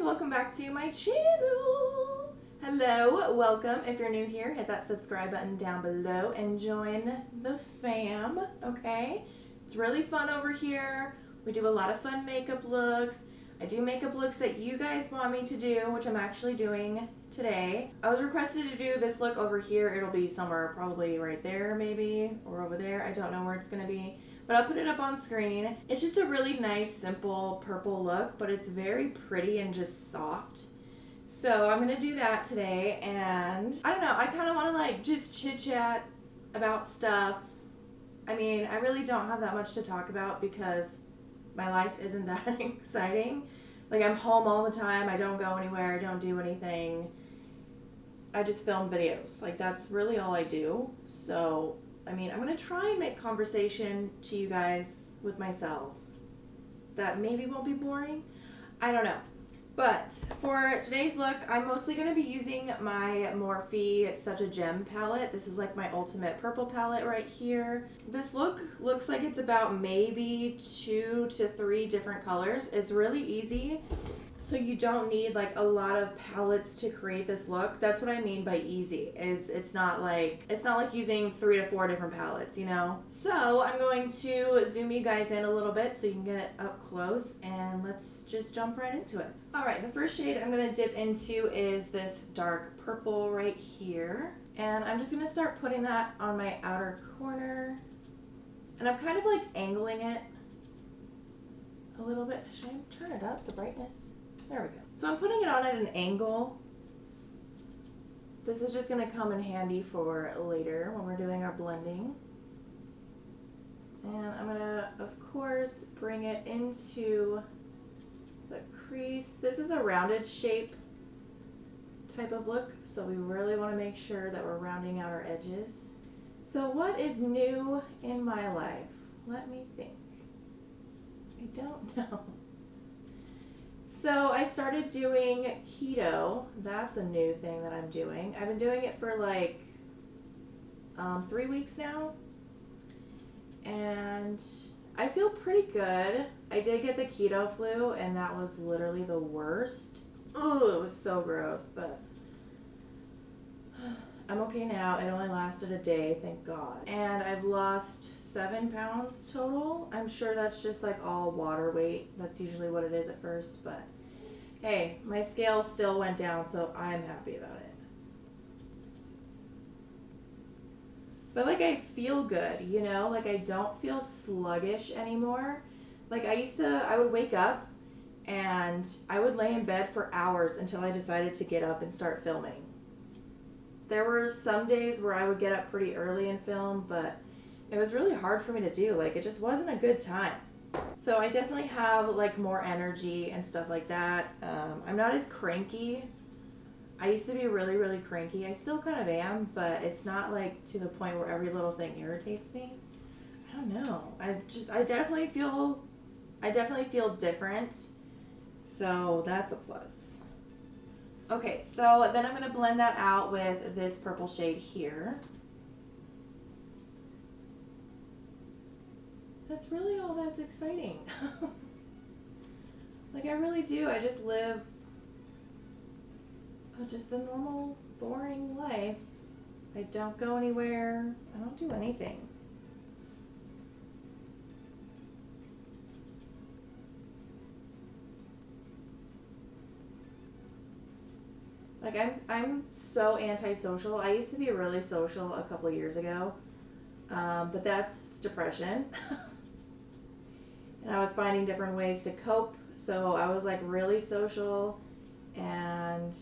welcome back to my channel. Hello, welcome. If you're new here, hit that subscribe button down below and join the fam, okay? It's really fun over here. We do a lot of fun makeup looks. I do makeup looks that you guys want me to do, which I'm actually doing today. I was requested to do this look over here. It'll be somewhere probably right there maybe, or over there. I don't know where it's gonna be, but I'll put it up on screen. It's just a really nice, simple purple look, but it's very pretty and just soft. So I'm gonna do that today, and I don't know, I kind of want to like just chit chat about stuff. I mean, I really don't have that much to talk about because my life isn't that exciting. Like, I'm home all the time. I don't go anywhere. I don't do anything. I just film videos. Like, that's really all I do. So, I mean, I'm going to try and make conversation to you guys with myself. That maybe won't be boring. I don't know. But for today's look, I'm mostly going to be using my Morphe Such a Gem palette. This is like my ultimate purple palette right here. This look looks like it's about maybe 2 to 3 different colors. It's really easy. So you don't need like a lot of palettes to create this look. That's what I mean by easy, is it's not like using 3 to 4 different palettes, you know? So I'm going to zoom you guys in a little bit so you can get up close, and let's just jump right into it. All right, the first shade I'm gonna dip into is this dark purple right here. And I'm just gonna start putting that on my outer corner. And I'm kind of like angling it a little bit. Should I turn it up, the brightness? There we go. So I'm putting it on at an angle. This is just going to come in handy for later when we're doing our blending. And I'm going to, of course, bring it into the crease. This is a rounded shape type of look, so we really want to make sure that we're rounding out our edges. So what is new in my life? Let me think. I don't know. So I started doing keto. That's a new thing that I'm doing. I've been doing it for like 3 weeks now. And I feel pretty good. I did get the keto flu, and that was literally the worst. Ugh, it was so gross, but I'm okay now. It only lasted a day, thank God. And I've lost 7 pounds total. I'm sure that's just like all water weight. That's usually what it is at first, but hey, my scale still went down, so I'm happy about it. But like, I feel good, you know? Like, I don't feel sluggish anymore. Like, I would wake up and I would lay in bed for hours until I decided to get up and start filming. There were some days where I would get up pretty early and film, but it was really hard for me to do. Like, it just wasn't a good time. So I definitely have like more energy and stuff like that. I'm not as cranky. I used to be really, really cranky. I still kind of am, but it's not like to the point where every little thing irritates me. I don't know. I definitely feel different. So that's a plus. Okay, so then I'm going to blend that out with this purple shade here. That's really all that's exciting. Like, I really do. I just live just a normal, boring life. I don't go anywhere. I don't do anything. Like, I'm so antisocial. I used to be really social a couple years ago, but that's depression. And I was finding different ways to cope, so I was like really social and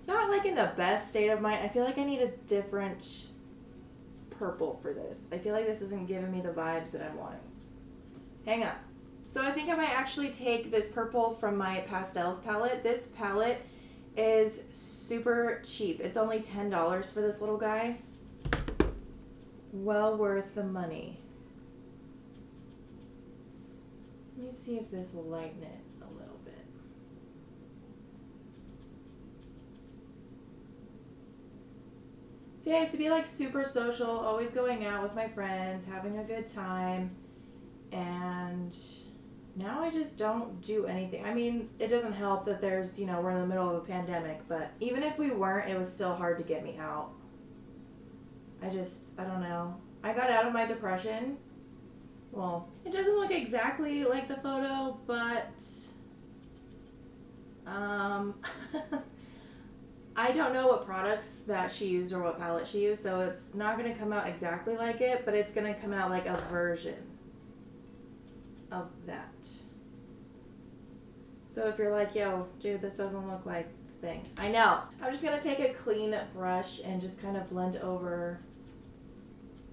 not like in the best state of mind. I feel like I need a different purple for this. I feel like this isn't giving me the vibes that I'm wanting. Hang on. So I think I might actually take this purple from my pastels palette. This palette is super cheap. It's only $10 for this little guy. Well worth the money. Let me see if this will lighten it a little bit. So yeah, I used to be like super social, always going out with my friends, having a good time, and now I just don't do anything. I mean, it doesn't help that there's, you know, we're in the middle of a pandemic, but even if we weren't, it was still hard to get me out. I don't know. I got out of my depression. Well, it doesn't look exactly like the photo, but I don't know what products that she used or what palette she used, so it's not going to come out exactly like it, but it's going to come out like a version of that. So if you're like, yo, dude, this doesn't look like the thing. I know. I'm just going to take a clean brush and just kind of blend over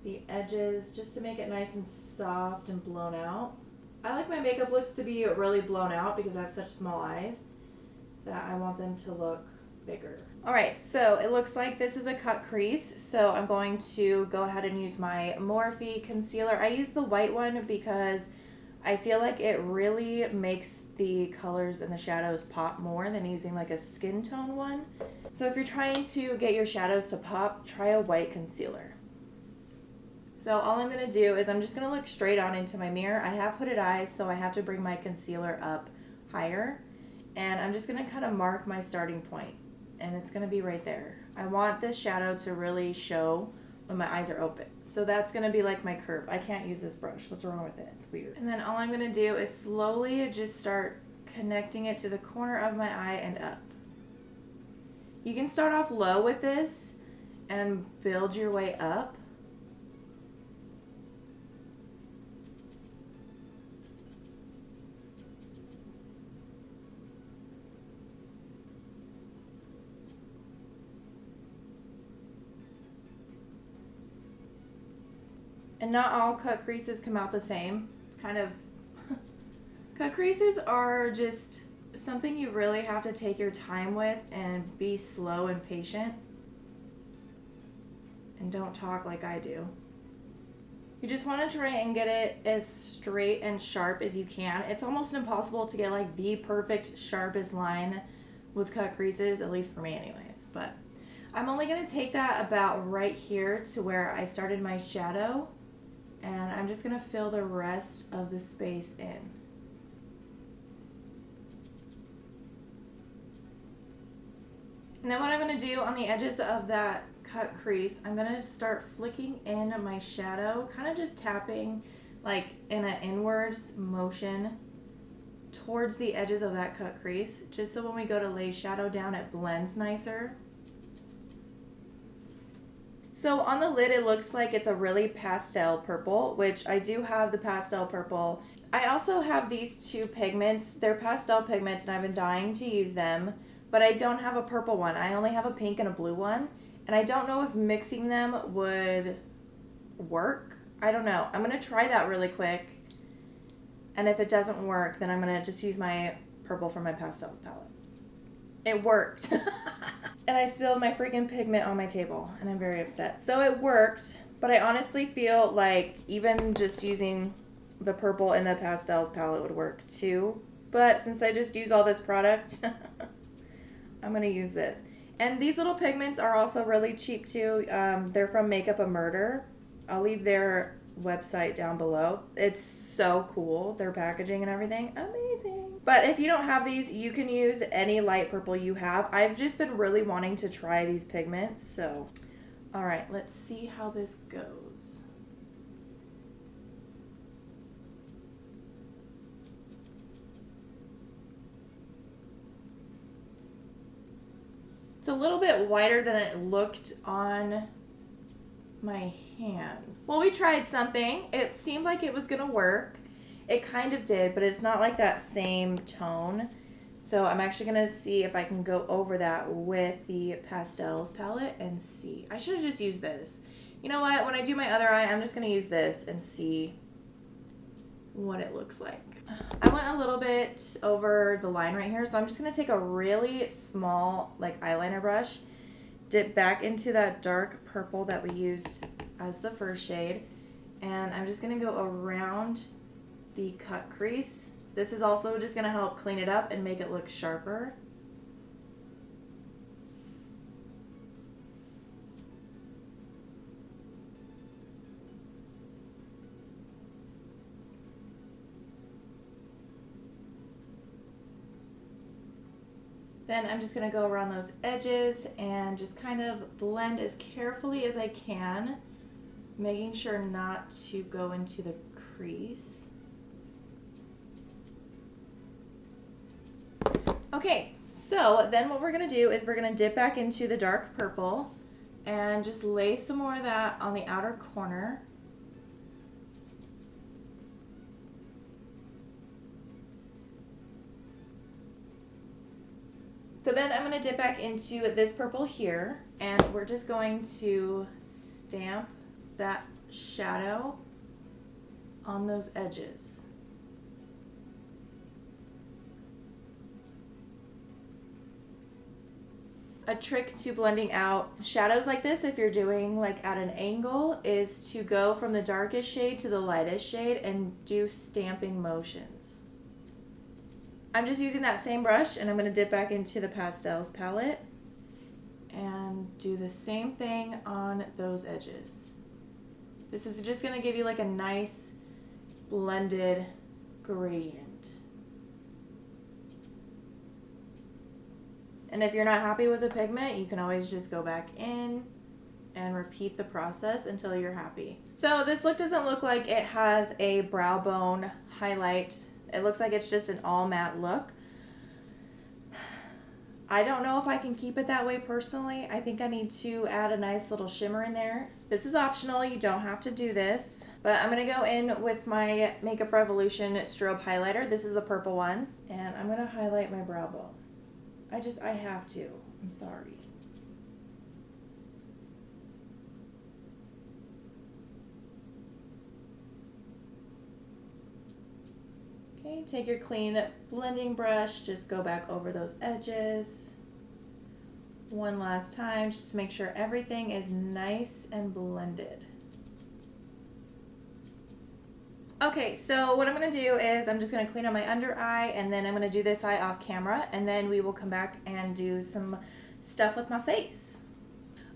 the edges just to make it nice and soft and blown out. I like my makeup looks to be really blown out because I have such small eyes that I want them to look bigger. Alright, so it looks like this is a cut crease, so I'm going to go ahead and use my Morphe concealer. I use the white one because I feel like it really makes the colors and the shadows pop more than using like a skin tone one. So if you're trying to get your shadows to pop, try a white concealer. So all I'm going to do is I'm just going to look straight on into my mirror. I have hooded eyes, so I have to bring my concealer up higher. And I'm just going to kind of mark my starting point. And it's going to be right there. I want this shadow to really show when my eyes are open. So that's going to be like my curve. I can't use this brush. What's wrong with it? It's weird. And then all I'm going to do is slowly just start connecting it to the corner of my eye and up. You can start off low with this and build your way up. And not all cut creases come out the same. It's kind of... Cut creases are just something you really have to take your time with and be slow and patient. And don't talk like I do. You just want to try and get it as straight and sharp as you can. It's almost impossible to get like the perfect sharpest line with cut creases, at least for me anyways. But I'm only going to take that about right here to where I started my shadow. And I'm just going to fill the rest of the space in. And then what I'm going to do on the edges of that cut crease, I'm going to start flicking in my shadow, kind of just tapping like in an inwards motion towards the edges of that cut crease, just so when we go to lay shadow down, it blends nicer. So on the lid, it looks like it's a really pastel purple, which I do have the pastel purple. I also have these two pigments. They're pastel pigments, and I've been dying to use them, but I don't have a purple one. I only have a pink and a blue one, and I don't know if mixing them would work. I don't know. I'm going to try that really quick, and if it doesn't work, then I'm going to just use my purple from my pastels palette. It worked. And I spilled my freaking pigment on my table, and I'm very upset. So it worked, but I honestly feel like even just using the purple in the pastels palette would work too. But since I just use all this product, I'm going to use this. And these little pigments are also really cheap too. They're from Makeup a Murder. I'll leave their website down below. It's so cool. Their packaging and everything. Amazing. But if you don't have these, you can use any light purple you have. I've just been really wanting to try these pigments. So, all right, let's see how this goes. It's a little bit whiter than it looked on my hand. Well, we tried something. It seemed like it was gonna work. It kind of did, but it's not like that same tone. So I'm actually gonna see if I can go over that with the pastels palette and see. I should have just used this. You know what? When I do my other eye, I'm just gonna use this and see what it looks like. I went a little bit over the line right here, so I'm just gonna take a really small like eyeliner brush, dip back into that dark purple that we used as the first shade, and I'm just gonna go around the cut crease. This is also just gonna help clean it up and make it look sharper. Then I'm just gonna go around those edges and just kind of blend as carefully as I can, making sure not to go into the crease. Okay, so then what we're gonna do is we're gonna dip back into the dark purple and just lay some more of that on the outer corner. So then I'm gonna dip back into this purple here, and we're just going to stamp that shadow on those edges. A trick to blending out shadows like this, if you're doing like at an angle, is to go from the darkest shade to the lightest shade and do stamping motions. I'm just using that same brush, and I'm going to dip back into the pastels palette and do the same thing on those edges. This is just going to give you like a nice blended gradient. And if you're not happy with the pigment, you can always just go back in and repeat the process until you're happy. So this look doesn't look like it has a brow bone highlight. It looks like it's just an all matte look. I don't know if I can keep it that way personally. I think I need to add a nice little shimmer in there. This is optional, you don't have to do this. But I'm gonna go in with my Makeup Revolution strobe highlighter. This is the purple one. And I'm gonna highlight my brow bone. I have to. I'm sorry. Okay, take your clean blending brush, just go back over those edges. One last time, just to make sure everything is nice and blended. Okay, so what I'm going to do is I'm just going to clean up my under eye, and then I'm going to do this eye off camera, and then we will come back and do some stuff with my face.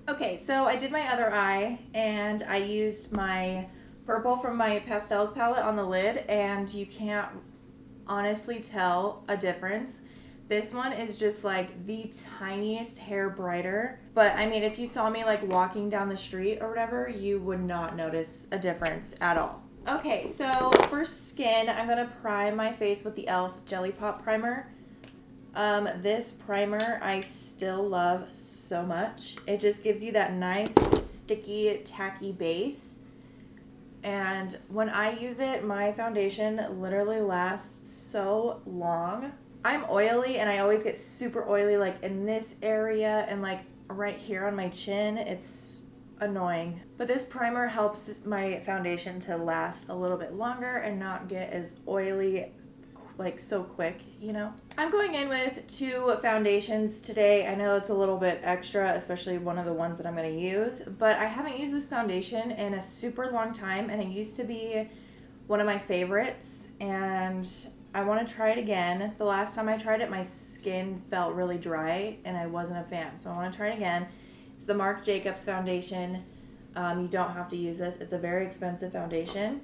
Okay, so I did my other eye, and I used my purple from my pastels palette on the lid, and you can't honestly tell a difference. This one is just like the tiniest hair brighter, but I mean, if you saw me like walking down the street or whatever, you would not notice a difference at all. Okay, so for skin, I'm going to prime my face with the e.l.f. Jellypop primer. This primer I still love so much. It just gives you that nice, sticky, tacky base. And when I use it, my foundation literally lasts so long. I'm oily, and I always get super oily like in this area and like right here on my chin. It's annoying, but this primer helps my foundation to last a little bit longer and not get as oily like so quick, you know. I'm going in with 2 foundations today. I know it's a little bit extra, especially one of the ones that I'm going to use, but I haven't used this foundation in a super long time, and it used to be one of my favorites, and I want to try it again. The last time I tried it, my skin felt really dry and I wasn't a fan, so I want to try it again. It's the Marc Jacobs foundation. You don't have to use this. It's a very expensive foundation.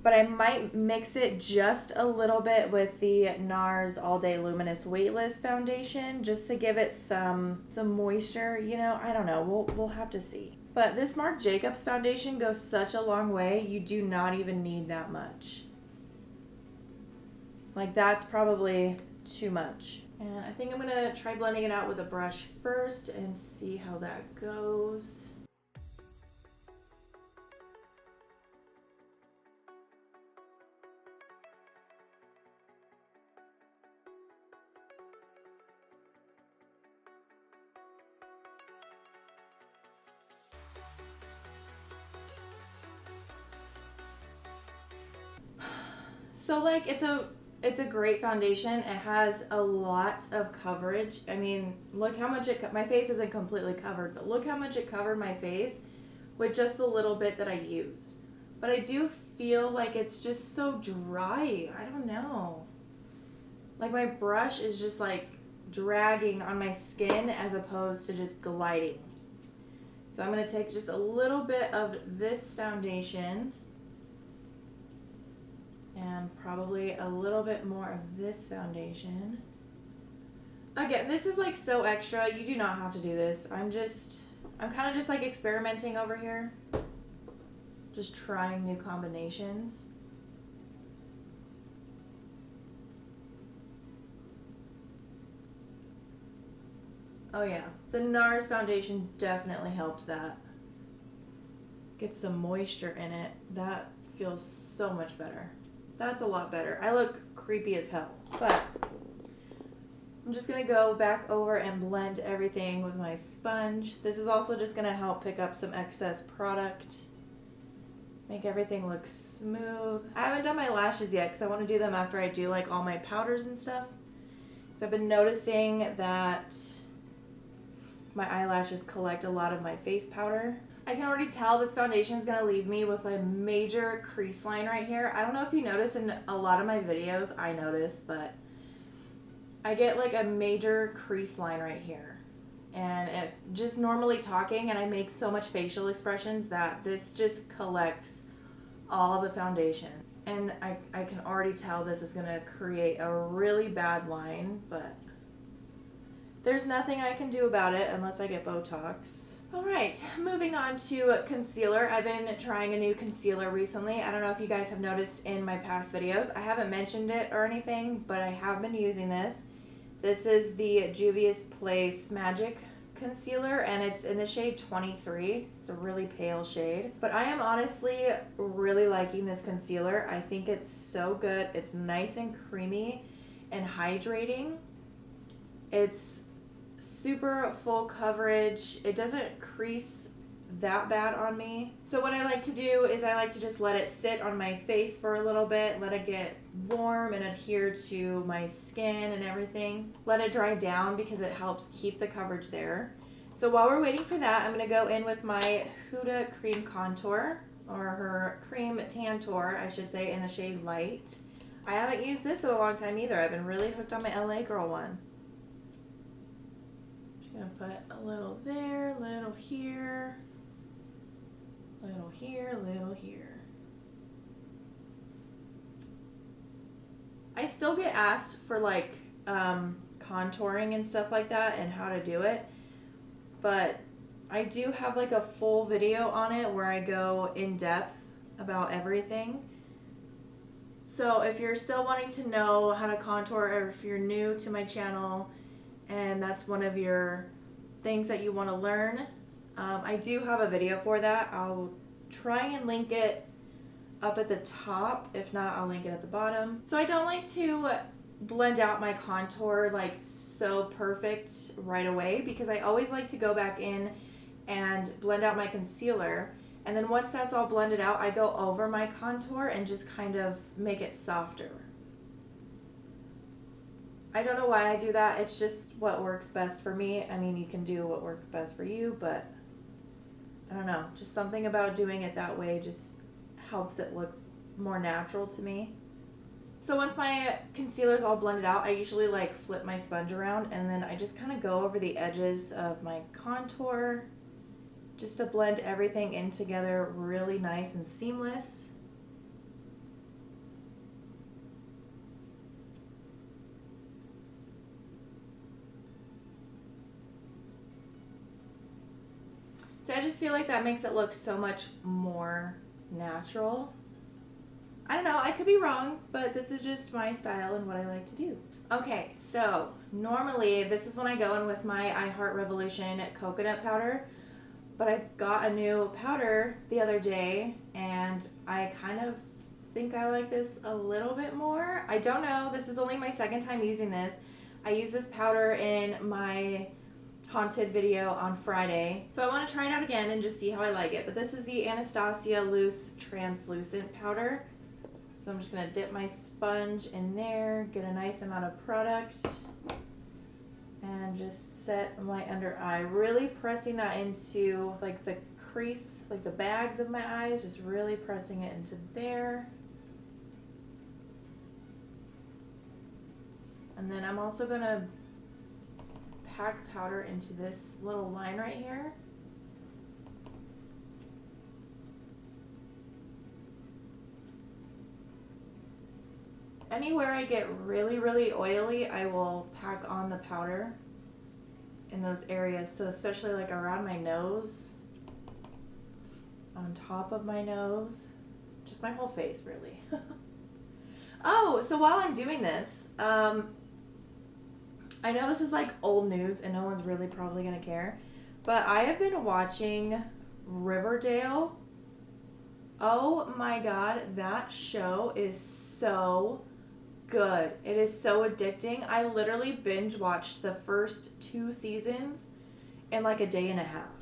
But I might mix it just a little bit with the Nars All Day Luminous Weightless foundation just to give it some moisture, you know. I don't know. We'll have to see. But this Marc Jacobs foundation goes such a long way. You do not even need that much. Like, that's probably too much. And I think I'm going to try blending it out with a brush first and see how that goes. So like it's a great foundation. It has a lot of coverage. I mean, look how much my face isn't completely covered, but look how much it covered my face with just the little bit that I used. But I do feel like it's just so dry. I don't know. Like my brush is just like dragging on my skin as opposed to just gliding. So I'm going to take just a little bit of this foundation and probably a little bit more of this foundation. Again, this is like so extra. You do not have to do this. I'm kind of just like experimenting over here. Just trying new combinations. Oh yeah, the Nars foundation definitely helped that. Get some moisture in it. That feels so much better. That's a lot better. I look creepy as hell, but I'm just going to go back over and blend everything with my sponge. This is also just going to help pick up some excess product. Make everything look smooth. I haven't done my lashes yet because I want to do them after I do like all my powders and stuff. Because I've been noticing that my eyelashes collect a lot of my face powder. I can already tell this foundation is going to leave me with a major crease line right here. I don't know if you notice in a lot of my videos, I notice, but I get like a major crease line right here. And if just normally talking, and I make so much facial expressions that this just collects all of the foundation. And I can already tell this is going to create a really bad line, but there's nothing I can do about it unless I get Botox. Alright, moving on to concealer. I've been trying a new concealer recently. I don't know if you guys have noticed in my past videos. I haven't mentioned it or anything, but I have been using this. This is the Juvias Place Magic Concealer, and it's in the shade 23. It's a really pale shade. But I am honestly really liking this concealer. I think it's so good. It's nice and creamy and hydrating. It's super full coverage. It doesn't crease that bad on me. So what I like to do is I like to just let it sit on my face for a little bit, let it get warm and adhere to my skin and everything. Let it dry down because it helps keep the coverage there. So while we're waiting for that, I'm going to go in with my Huda Cream Contour, or her Cream Tantour, I should say, in the shade Light. I haven't used this in a long time either. I've been really hooked on my LA Girl one. Gonna put a little there, little here, little here, little here. I still get asked for like contouring and stuff like that and how to do it, but I do have like a full video on it where I go in depth about everything. So if you're still wanting to know how to contour, or if you're new to my channel and that's one of your things that you want to learn, I do have a video for that. I'll try and link it up at the top. If not, I'll link it at the bottom. So I don't like to blend out my contour like so perfect right away, because I always like to go back in and blend out my concealer, and then once that's all blended out, I go over my contour and just kind of make it softer. I don't know why I do that. It's just what works best for me. I mean, you can do what works best for you, but I don't know. Just something about doing it that way just helps it look more natural to me. So once my concealer's all blended out, I usually like flip my sponge around, and then I just kind of go over the edges of my contour just to blend everything in together really nice and seamless. So I just feel like that makes it look so much more natural. I don't know, I could be wrong, but this is just my style and what I like to do. Okay, so normally this is when I go in with my I Heart Revolution coconut powder, but I got a new powder the other day and I kind of think I like this a little bit more. I don't know, this is only my second time using this. I used this powder in my Haunted video on Friday, so I want to try it out again and just see how I like it. But this is the Anastasia Loose Translucent Powder. So I'm just going to dip my sponge in there, get a nice amount of product, and just set my under eye. Really pressing that into like the crease, like the bags of my eyes, just really pressing it into there. And then I'm also going to pack powder into this little line right here. Anywhere I get really, really oily, I will pack on the powder in those areas. So especially like around my nose, on top of my nose, just my whole face really. Oh, so while I'm doing this, I know this is like old news and no one's really probably gonna care, but I have been watching Riverdale. Oh my god, that show is so good. It is so addicting. I literally binge watched the first 2 seasons in like a day and a half.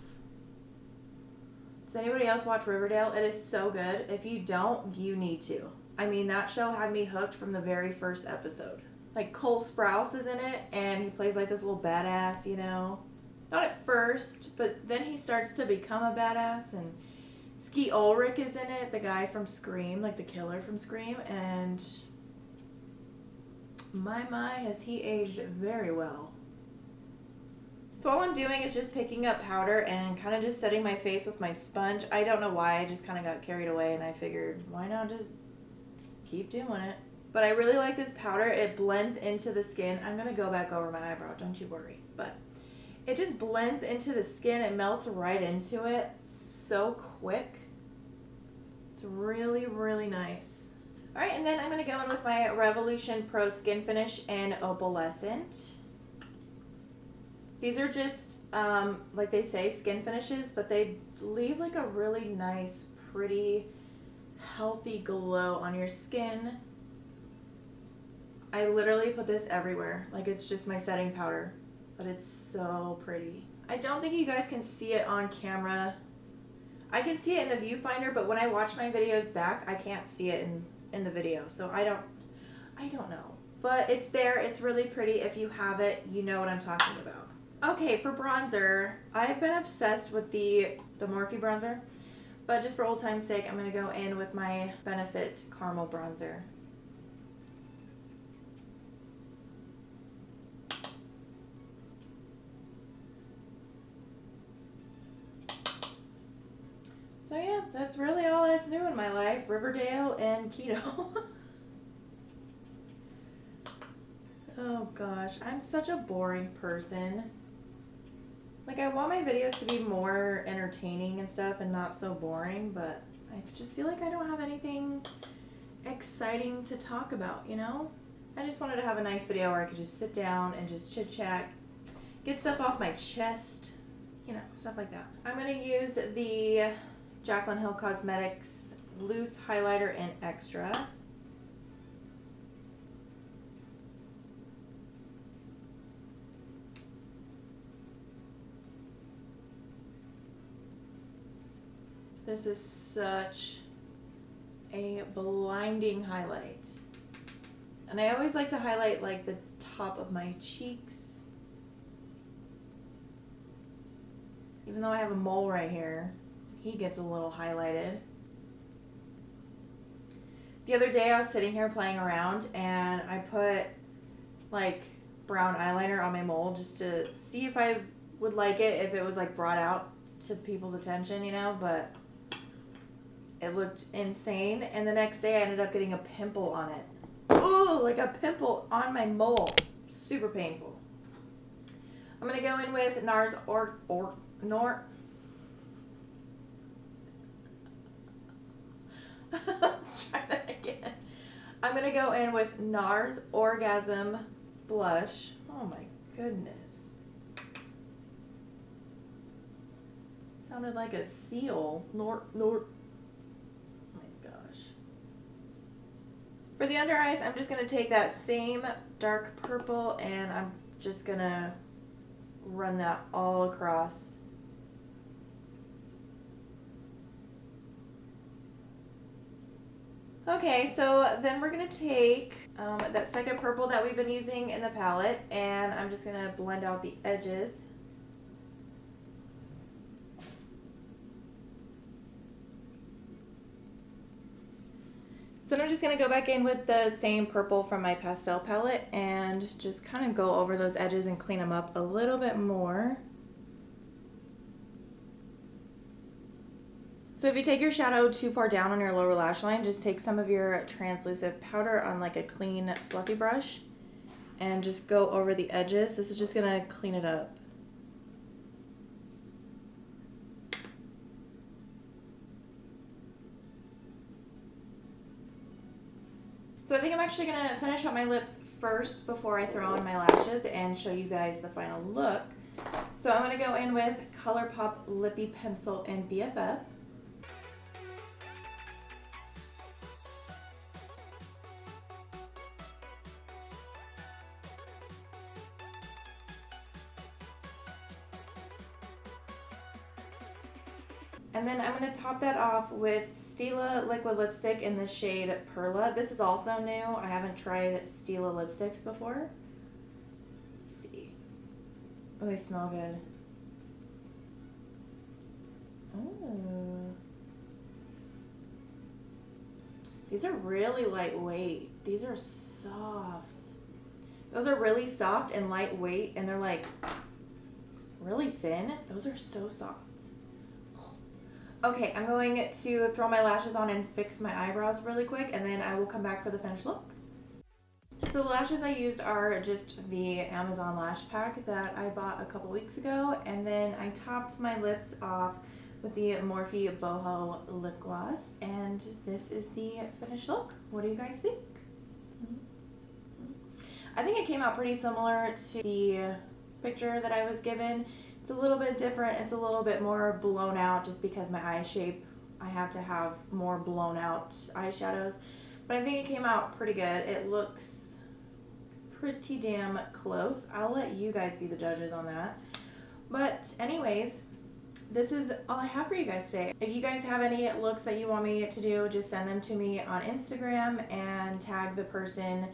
Does anybody else watch Riverdale? It is so good. If you don't, you need to. I mean, that show had me hooked from the very first episode. Like, Cole Sprouse is in it, and he plays like this little badass, you know? Not at first, but then he starts to become a badass, and Ski Ulrich is in it, the guy from Scream, like the killer from Scream, and my, has he aged very well. So all I'm doing is just picking up powder and kind of just setting my face with my sponge. I don't know why, I just kind of got carried away, and I figured, why not just keep doing it? But I really like this powder. It blends into the skin. I'm going to go back over my eyebrow, don't you worry. But it just blends into the skin. It melts right into it so quick. It's really, really nice. All right, and then I'm going to go in with my Revolution Pro Skin Finish in Opalescent. These are just, like they say, skin finishes, but they leave like a really nice, pretty, healthy glow on your skin. I literally put this everywhere. Like, it's just my setting powder, but it's so pretty. I don't think you guys can see it on camera. I can see it in the viewfinder, but when I watch my videos back, I can't see it in the video. So I don't know. But it's there. It's really pretty. If you have it, you know what I'm talking about. Okay, for bronzer, I've been obsessed with the Morphe bronzer. But just for old time's sake, I'm going to go in with my Benefit Caramel Bronzer. So yeah, that's really all that's new in my life. Riverdale and keto. Oh gosh, I'm such a boring person. Like, I want my videos to be more entertaining and stuff and not so boring, but I just feel like I don't have anything exciting to talk about, you know? I just wanted to have a nice video where I could just sit down and just chit-chat, get stuff off my chest, you know, stuff like that. I'm going to use the Jaclyn Hill Cosmetics Loose Highlighter in Extra. This is such a blinding highlight. And I always like to highlight like the top of my cheeks. Even though I have a mole right here, he gets a little highlighted. The other day I was sitting here playing around and I put like brown eyeliner on my mole just to see if I would like it, if it was like brought out to people's attention, you know, but it looked insane. And the next day I ended up getting a pimple on it. Oh, like a pimple on my mole. Super painful. I'm going to go in with Nars Let's try that again. I'm going to go in with Nars Orgasm Blush. Oh my goodness. Sounded like a seal. Nort. Oh my gosh. For the under eyes, I'm just going to take that same dark purple and I'm just going to run that all across. Okay, so then we're going to take that second purple that we've been using in the palette, and I'm just going to blend out the edges. So then I'm just going to go back in with the same purple from my pastel palette and just kind of go over those edges and clean them up a little bit more. So if you take your shadow too far down on your lower lash line, just take some of your translucent powder on like a clean, fluffy brush and just go over the edges. This is just gonna clean it up. So I think I'm actually gonna finish up my lips first before I throw on my lashes and show you guys the final look. So I'm gonna go in with Colourpop Lippie Pencil in BFF. And then I'm going to top that off with Stila liquid lipstick in the shade Perla. This is also new. I haven't tried Stila lipsticks before. Let's see. Oh, they smell good. Oh. These are really lightweight. These are soft. Those are really soft and lightweight, and they're like really thin. Those are so soft. Okay, I'm going to throw my lashes on and fix my eyebrows really quick, and then I will come back for the finished look. So the lashes I used are just the Amazon lash pack that I bought a couple weeks ago, and then I topped my lips off with the Morphe Boho lip gloss, and this is the finished look. What do you guys think? I think it came out pretty similar to the picture that I was given. It's a little bit different. It's a little bit more blown out just because my eye shape, I have to have more blown out eyeshadows. But I think it came out pretty good. It looks pretty damn close. I'll let you guys be the judges on that. But anyways, this is all I have for you guys today. If you guys have any looks that you want me to do, just send them to me on Instagram and tag the person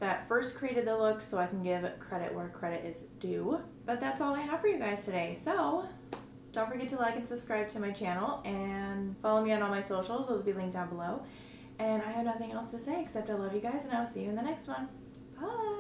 that first created the look so I can give credit where credit is due. But that's all I have for you guys today. So don't forget to like and subscribe to my channel and follow me on all my socials. Those will be linked down below. And I have nothing else to say except I love you guys, and I will see you in the next one. Bye.